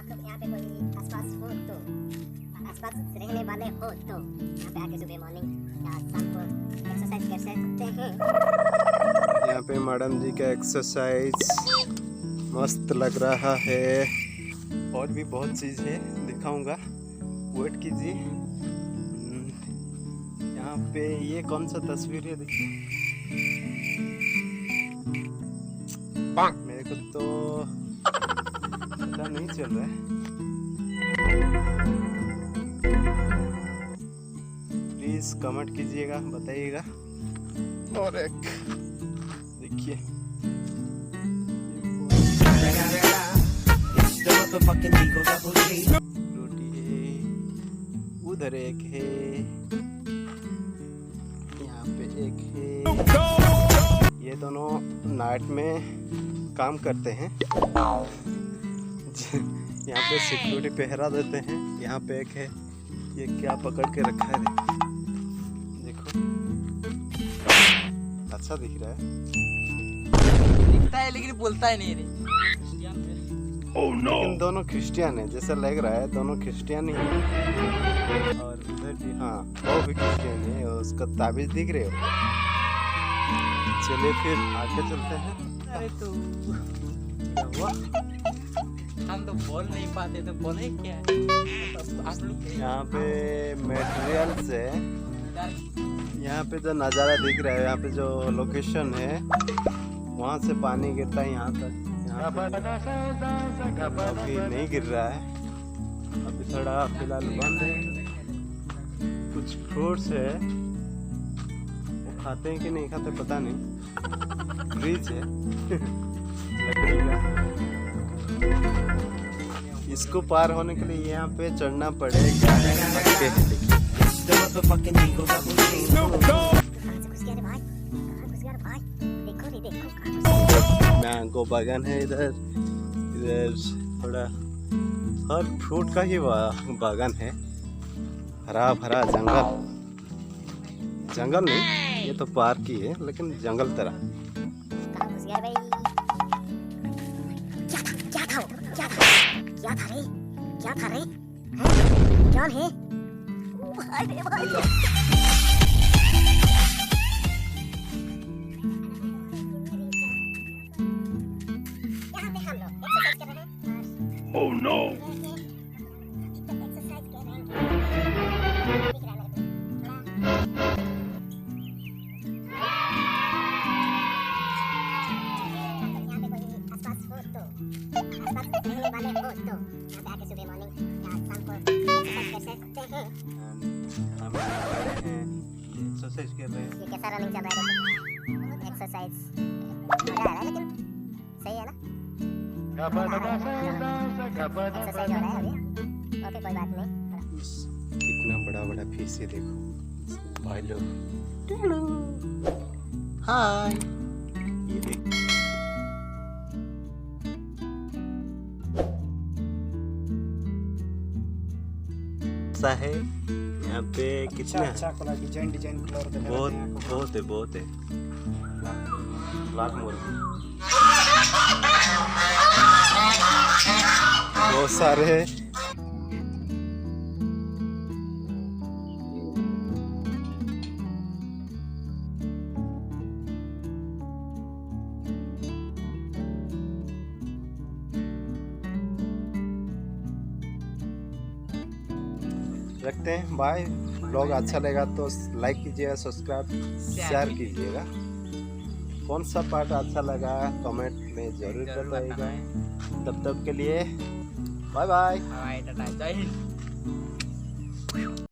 आप लोग यहाँ पे कोई आसपास हो तो, आसपास रहने वाले हो तो यहाँ पे आके सुबह मॉर्निंग या शाम को एक्सरसाइज कर सकते हैं। यहाँ पे मैडम जी का एक्सरसाइज मस्त लग रहा है। और भी बहुत चीज़ है, दिखाऊंगा, वेट कीजिए। यहाँ पे ये कौन सा तस्वीर है देखिए, मेरे को तो पता नहीं चल रहा है। प्लीज कमेंट कीजिएगा, बताइएगा। और एक देखिए, रोटी है, उधर एक है, यहाँ पे एक है। ये दोनों नाइट में काम करते हैं। यहाँ पे सिक्योरिटी पहरा देते हैं। यहाँ पे एक है, ये क्या पकड़ के रखा है देखो, अच्छा दिख रहा है, दिखता है लेकिन बोलता है नहीं रे। Oh, no. लेकिन दोनों क्रिश्चियन है, जैसा लग रहा है दोनों क्रिश्चियन ही है। और उधर भी, हाँ वो भी क्रिश्चियन है, उसका ताबीज दिख रहे हो। चलिए फिर आगे चलते हैं। अरे तो क्या हुआ? हम तो बोल नहीं पाते तो बोले क्या है? आप लोग यहाँ पे मटेरियल्स है। यहाँ पे जो नज़ारा दिख रहा है, यहाँ पे जो लोकेशन है, वहाँ से पानी गिरता है यहाँ तक। यहाँ पे अभी नहीं गिर रहा है, अभी थोड़ा फिलहाल बंद है। कुछ फ्रूट्स है, वो खाते हैं कि नहीं खाते पता नहीं। ब्रिज है लकड़ी का, इसको पार होने के लिए यहाँ पे चढ़ना पड़ेगा। मैंगो बागान है इधर, इधर थोड़ा हर फ्रूट का ही बागान है। हरा भरा जंगल, जंगल नहीं, ये तो पार्क ही है लेकिन जंगल तरह। क्या था रे? कौन है? भाई भाई। Oh no! एक्सरसाइज कर रहे हैं। ये कैसा रनिंग चल रहा है? एक्सरसाइज मजा आ रहा है, लेकिन सही है ना? एक्सरसाइज हो रहा है अभी। ओके, कोई बात नहीं। कितना बड़ा बड़ा फिश है देखो भाई लोग। हाय, ये देखो सा है। यहाँ पे कितना अच्छा कलर, डिजाइन कलर बहुत है ब्लैक मुर्गी, बहुत सारे हैं। रखते हैं, बाय। ब्लॉग अच्छा लगा तो लाइक कीजिएगा, सब्सक्राइब शेयर कीजिएगा। कौन सा पार्ट अच्छा लगा कमेंट में जरूर बताइएगा। तब तक के लिए बाय बाय। जय हिंद।